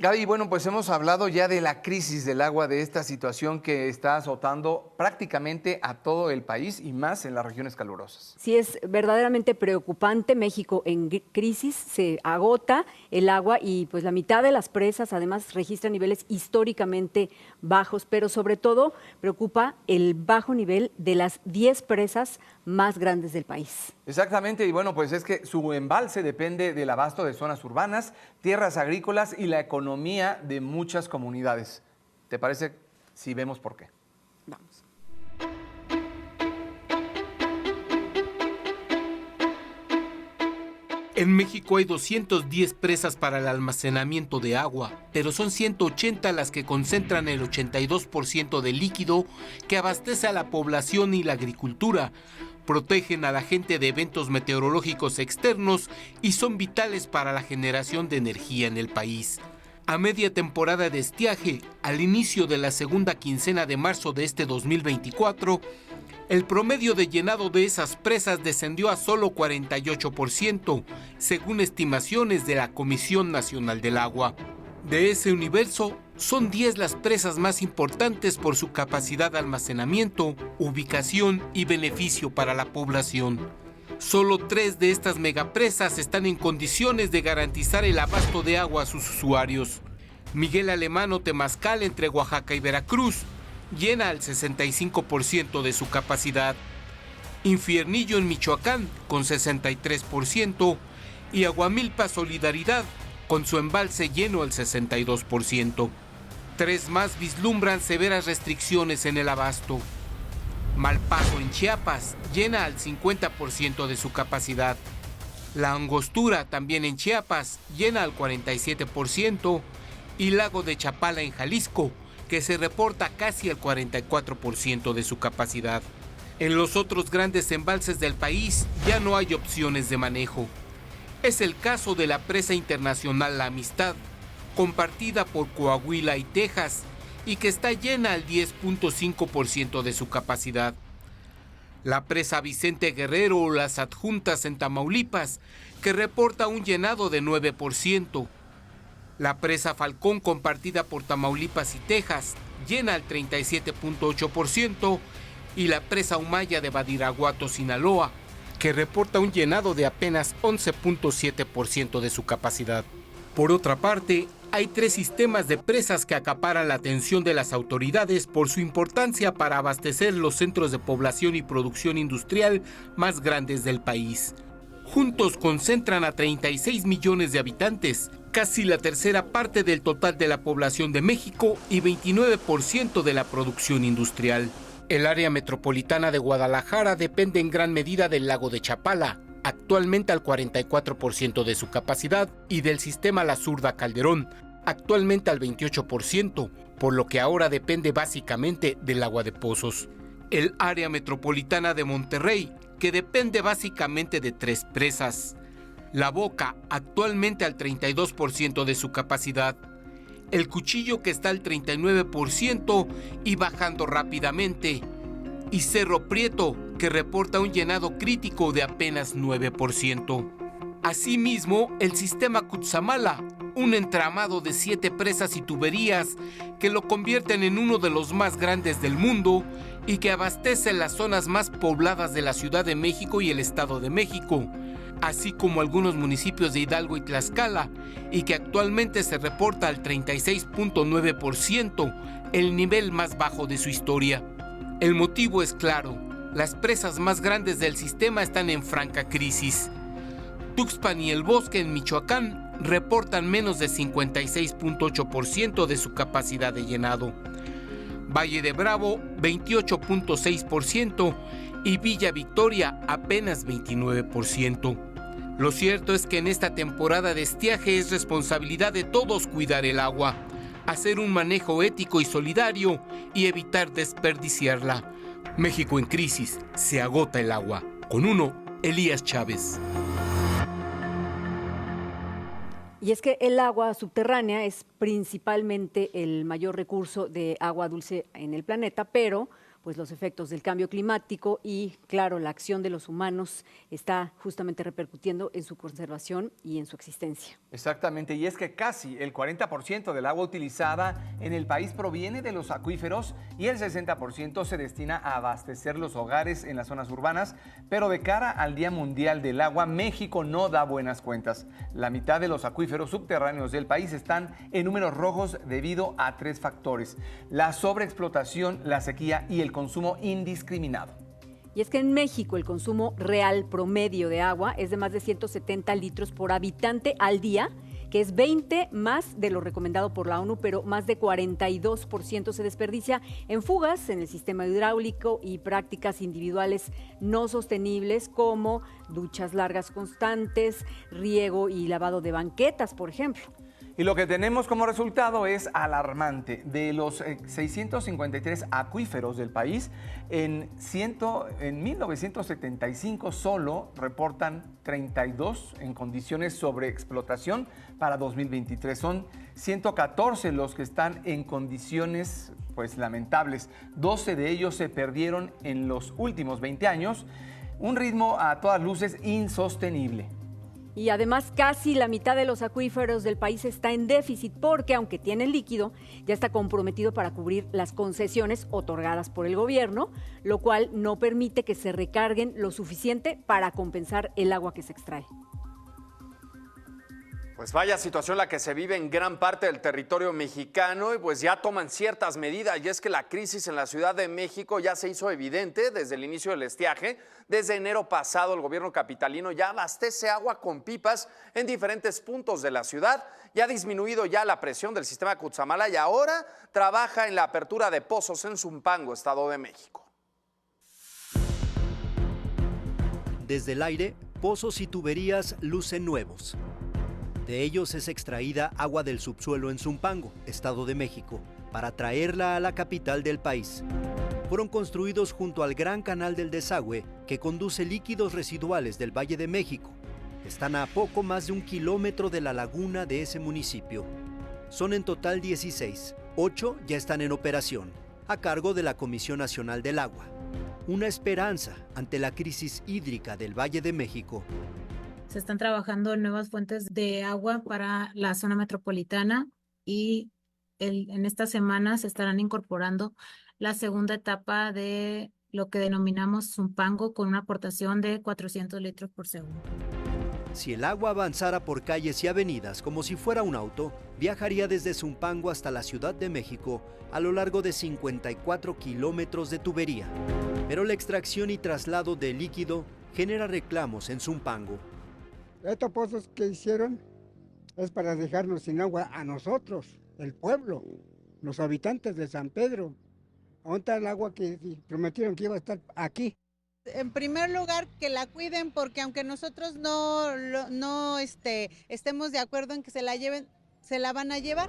Gaby, bueno, pues hemos hablado ya de la crisis del agua, de esta situación que está azotando prácticamente a todo el país y más en las regiones calurosas. Sí, es verdaderamente preocupante. México en crisis, se agota el agua y pues la mitad de las presas además registra niveles históricamente bajos, pero sobre todo preocupa el bajo nivel de las 10 presas más grandes del país. Exactamente, y bueno, pues es que su embalse depende del abasto de zonas urbanas, tierras agrícolas y la economía de muchas comunidades. ¿Te parece si vemos por qué? Vamos. En México hay 210 presas para el almacenamiento de agua, pero son 180 las que concentran el 82% del líquido que abastece a la población y la agricultura. Protegen a la gente de eventos meteorológicos externos y son vitales para la generación de energía en el país. A media temporada de estiaje, al inicio de la segunda quincena de marzo de este 2024, el promedio de llenado de esas presas descendió a solo 48%, según estimaciones de la Comisión Nacional del Agua. De ese universo, son 10 las presas más importantes por su capacidad de almacenamiento, ubicación y beneficio para la población. Solo 3 de estas megapresas están en condiciones de garantizar el abasto de agua a sus usuarios. Miguel Alemán o Temazcal, entre Oaxaca y Veracruz, llena al 65% de su capacidad. Infiernillo en Michoacán con 63% y Aguamilpa Solidaridad con su embalse lleno al 62%. 3 más vislumbran severas restricciones en el abasto. Malpaso en Chiapas llena al 50% de su capacidad. La Angostura, también en Chiapas, llena al 47% y Lago de Chapala en Jalisco, que se reporta casi al 44% de su capacidad. En los otros grandes embalses del país ya no hay opciones de manejo. Es el caso de la presa internacional La Amistad, compartida por Coahuila y Texas, y que está llena al 10.5% de su capacidad. La presa Vicente Guerrero o las Adjuntas en Tamaulipas, que reporta un llenado de 9%. La presa Falcón, compartida por Tamaulipas y Texas, llena al 37.8%, y la presa Humaya de Badiraguato, Sinaloa, que reporta un llenado de apenas 11.7% de su capacidad. Por otra parte, hay 3 sistemas de presas que acaparan la atención de las autoridades por su importancia para abastecer los centros de población y producción industrial más grandes del país. Juntos concentran a 36 millones de habitantes, casi la tercera parte del total de la población de México y 29% de la producción industrial. El área metropolitana de Guadalajara depende en gran medida del lago de Chapala, actualmente al 44% de su capacidad, y del sistema La Zurda Calderón, actualmente al 28%, por lo que ahora depende básicamente del agua de pozos. El área metropolitana de Monterrey, que depende básicamente de 3 presas. La Boca, actualmente al 32% de su capacidad. El Cuchillo, que está al 39% y bajando rápidamente. Y Cerro Prieto, que reporta un llenado crítico de apenas 9%. Asimismo, el sistema Cutzamala, un entramado de 7 presas y tuberías que lo convierten en uno de los más grandes del mundo y que abastece las zonas más pobladas de la Ciudad de México y el Estado de México, así como algunos municipios de Hidalgo y Tlaxcala, y que actualmente se reporta al 36.9%, el nivel más bajo de su historia. El motivo es claro: las presas más grandes del sistema están en franca crisis. Tuxpan y El Bosque en Michoacán reportan menos de 56.8% de su capacidad de llenado. Valle de Bravo 28.6% y Villa Victoria apenas 29%. Lo cierto es que en esta temporada de estiaje es responsabilidad de todos cuidar el agua, hacer un manejo ético y solidario y evitar desperdiciarla. México en crisis, se agota el agua. Con Elías Chávez. Y es que el agua subterránea es principalmente el mayor recurso de agua dulce en el planeta, pero pues los efectos del cambio climático y, claro, la acción de los humanos está justamente repercutiendo en su conservación y en su existencia. Exactamente, y es que casi el 40% del agua utilizada en el país proviene de los acuíferos y el 60% se destina a abastecer los hogares en las zonas urbanas, pero de cara al Día Mundial del Agua, México no da buenas cuentas. La mitad de los acuíferos subterráneos del país están en números rojos debido a 3 factores: la sobreexplotación, la sequía y el consumo indiscriminado. Y es que en México el consumo real promedio de agua es de más de 170 litros por habitante al día, que es 20 más de lo recomendado por la ONU, pero más de 42% se desperdicia en fugas en el sistema hidráulico y prácticas individuales no sostenibles como duchas largas constantes, riego y lavado de banquetas, por ejemplo. Y lo que tenemos como resultado es alarmante. De los 653 acuíferos del país, en 1975 solo reportan 32 en condiciones sobreexplotación para 2023. Son 114 los que están en condiciones pues lamentables. 12 de ellos se perdieron en los últimos 20 años. Un ritmo a todas luces insostenible. Y además casi la mitad de los acuíferos del país está en déficit porque, aunque tienen líquido, ya está comprometido para cubrir las concesiones otorgadas por el gobierno, lo cual no permite que se recarguen lo suficiente para compensar el agua que se extrae. Pues vaya situación la que se vive en gran parte del territorio mexicano y pues ya toman ciertas medidas, y es que la crisis en la Ciudad de México ya se hizo evidente desde el inicio del estiaje. Desde enero pasado el gobierno capitalino ya abastece agua con pipas en diferentes puntos de la ciudad, ya ha disminuido ya la presión del sistema Cutzamala y ahora trabaja en la apertura de pozos en Zumpango, Estado de México. Desde el aire, pozos y tuberías lucen nuevos. De ellos es extraída agua del subsuelo en Zumpango, Estado de México, para traerla a la capital del país. Fueron construidos junto al Gran Canal del Desagüe, que conduce líquidos residuales del Valle de México. Están a poco más de 1 kilómetro de la laguna de ese municipio. Son en total 16, 8 ya están en operación, a cargo de la Comisión Nacional del Agua. Una esperanza ante la crisis hídrica del Valle de México. Se están trabajando en nuevas fuentes de agua para la zona metropolitana y en esta semana se estarán incorporando la segunda etapa de lo que denominamos Zumpango, con una aportación de 400 litros por segundo. Si el agua avanzara por calles y avenidas como si fuera un auto, viajaría desde Zumpango hasta la Ciudad de México a lo largo de 54 kilómetros de tubería. Pero la extracción y traslado de líquido genera reclamos en Zumpango. Estos pozos que hicieron es para dejarnos sin agua a nosotros, el pueblo, los habitantes de San Pedro. ¿Dónde está el agua que prometieron que iba a estar aquí? En primer lugar, que la cuiden, porque aunque nosotros no estemos de acuerdo en que se la lleven, se la van a llevar.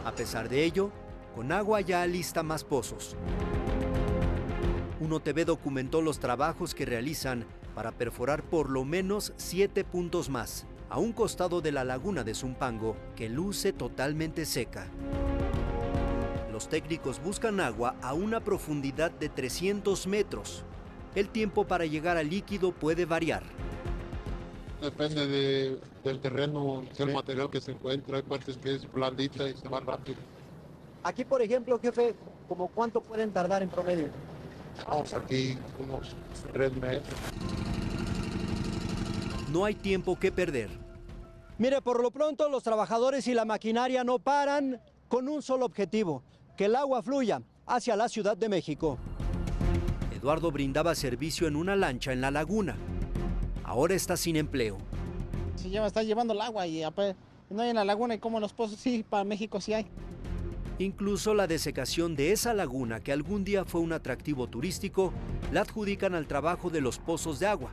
A pesar de ello, Conagua ya alista más pozos. Uno TV documentó los trabajos que realizan para perforar por lo menos 7 puntos más, a un costado de la laguna de Zumpango, que luce totalmente seca. Los técnicos buscan agua a una profundidad de 300 metros. El tiempo para llegar al líquido puede variar. Depende del terreno, del material que se encuentra. Hay partes que es blandita y se va rápido. Aquí, por ejemplo, jefe, ¿como cuánto pueden tardar en promedio? Vamos aquí unos 3 meses. No hay tiempo que perder. Mire, por lo pronto los trabajadores y la maquinaria no paran con un solo objetivo: que el agua fluya hacia la Ciudad de México. Eduardo brindaba servicio en una lancha en la laguna. Ahora está sin empleo. Se está llevando el agua y no hay en la laguna, y como en los pozos sí, para México sí hay. Incluso la desecación de esa laguna, que algún día fue un atractivo turístico, la adjudican al trabajo de los pozos de agua.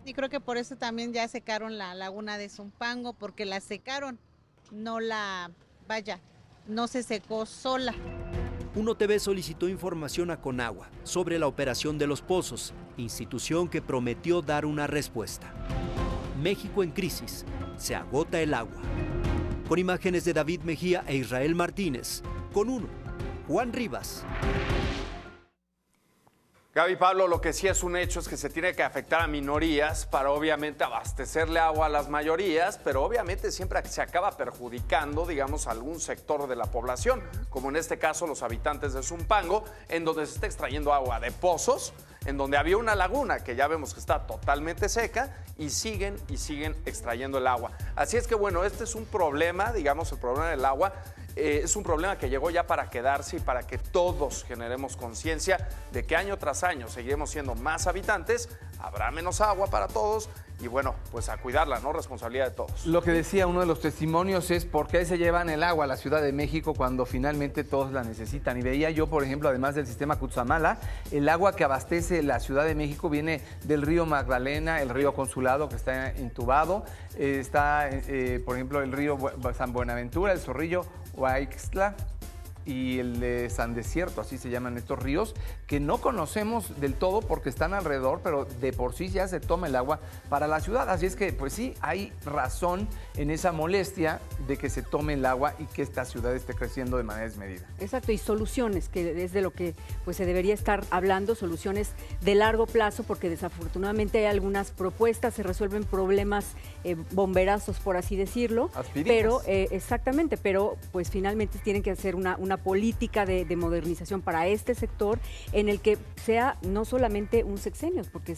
Y creo que por eso también ya secaron la laguna de Zumpango, porque la secaron, no se secó sola. Uno TV solicitó información a Conagua sobre la operación de los pozos, institución que prometió dar una respuesta. México en crisis, se agota el agua. Con imágenes de David Mejía e Israel Martínez, con uno, Juan Rivas. Gaby, Pablo, lo que sí es un hecho es que se tiene que afectar a minorías para obviamente abastecerle agua a las mayorías, pero obviamente siempre se acaba perjudicando, digamos, a algún sector de la población, como en este caso los habitantes de Zumpango, en donde se está extrayendo agua de pozos, en donde había una laguna que ya vemos que está totalmente seca y siguen extrayendo el agua. Así es que bueno, este es un problema, digamos, el problema del agua. Es un problema que llegó ya para quedarse y para que todos generemos conciencia de que año tras año seguiremos siendo más habitantes, habrá menos agua para todos y bueno, pues a cuidarla, ¿no? Responsabilidad de todos. Lo que decía uno de los testimonios es por qué se llevan el agua a la Ciudad de México cuando finalmente todos la necesitan. Y veía yo, por ejemplo, además del sistema Cutzamala, el agua que abastece la Ciudad de México viene del río Magdalena, el río Consulado que está intubado, está, por ejemplo, el río San Buenaventura, el Zorrillo, Huaixtla y el de San Desierto, así se llaman estos ríos, que no conocemos del todo porque están alrededor, pero de por sí ya se toma el agua para la ciudad. Así es que, pues sí, hay razón en esa molestia de que se tome el agua y que esta ciudad esté creciendo de manera desmedida. Exacto, y soluciones, que es de lo que pues se debería estar hablando, soluciones de largo plazo, porque desafortunadamente hay algunas propuestas, se resuelven problemas bomberazos, por así decirlo, pero exactamente, pero pues finalmente tienen que hacer una política de modernización para este sector en el que sea no solamente un sexenio, porque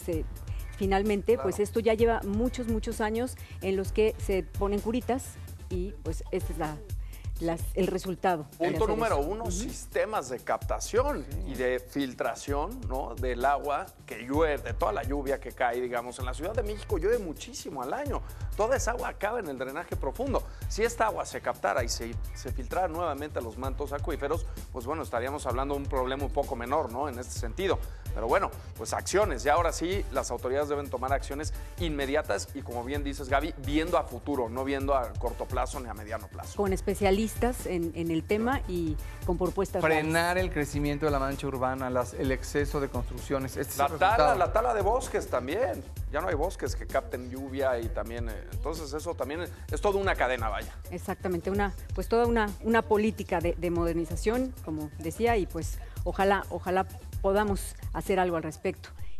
finalmente pues esto ya lleva muchos años en los que se ponen curitas y pues este es el resultado. Punto número uno, sistemas de captación y de filtración, ¿no? Del agua que llueve, de toda la lluvia que cae, digamos. En la Ciudad de México llueve muchísimo al año. Toda esa agua acaba en el drenaje profundo. Si esta agua se captara y se filtrara nuevamente a los mantos acuíferos, pues bueno, estaríamos hablando de un problema un poco menor, ¿no? En este sentido. Pero bueno, pues acciones. Y ahora sí, las autoridades deben tomar acciones inmediatas y, como bien dices, Gaby, viendo a futuro, no viendo a corto plazo ni a mediano plazo. Con especialistas en el tema y con propuestas. Frenar el crecimiento de la mancha urbana, el exceso de construcciones. La tala de bosques también. Ya no hay bosques que capten lluvia y también, entonces eso también es toda una cadena, vaya. Exactamente, pues toda una política de modernización, como decía, y pues ojalá podamos hacer algo al respecto.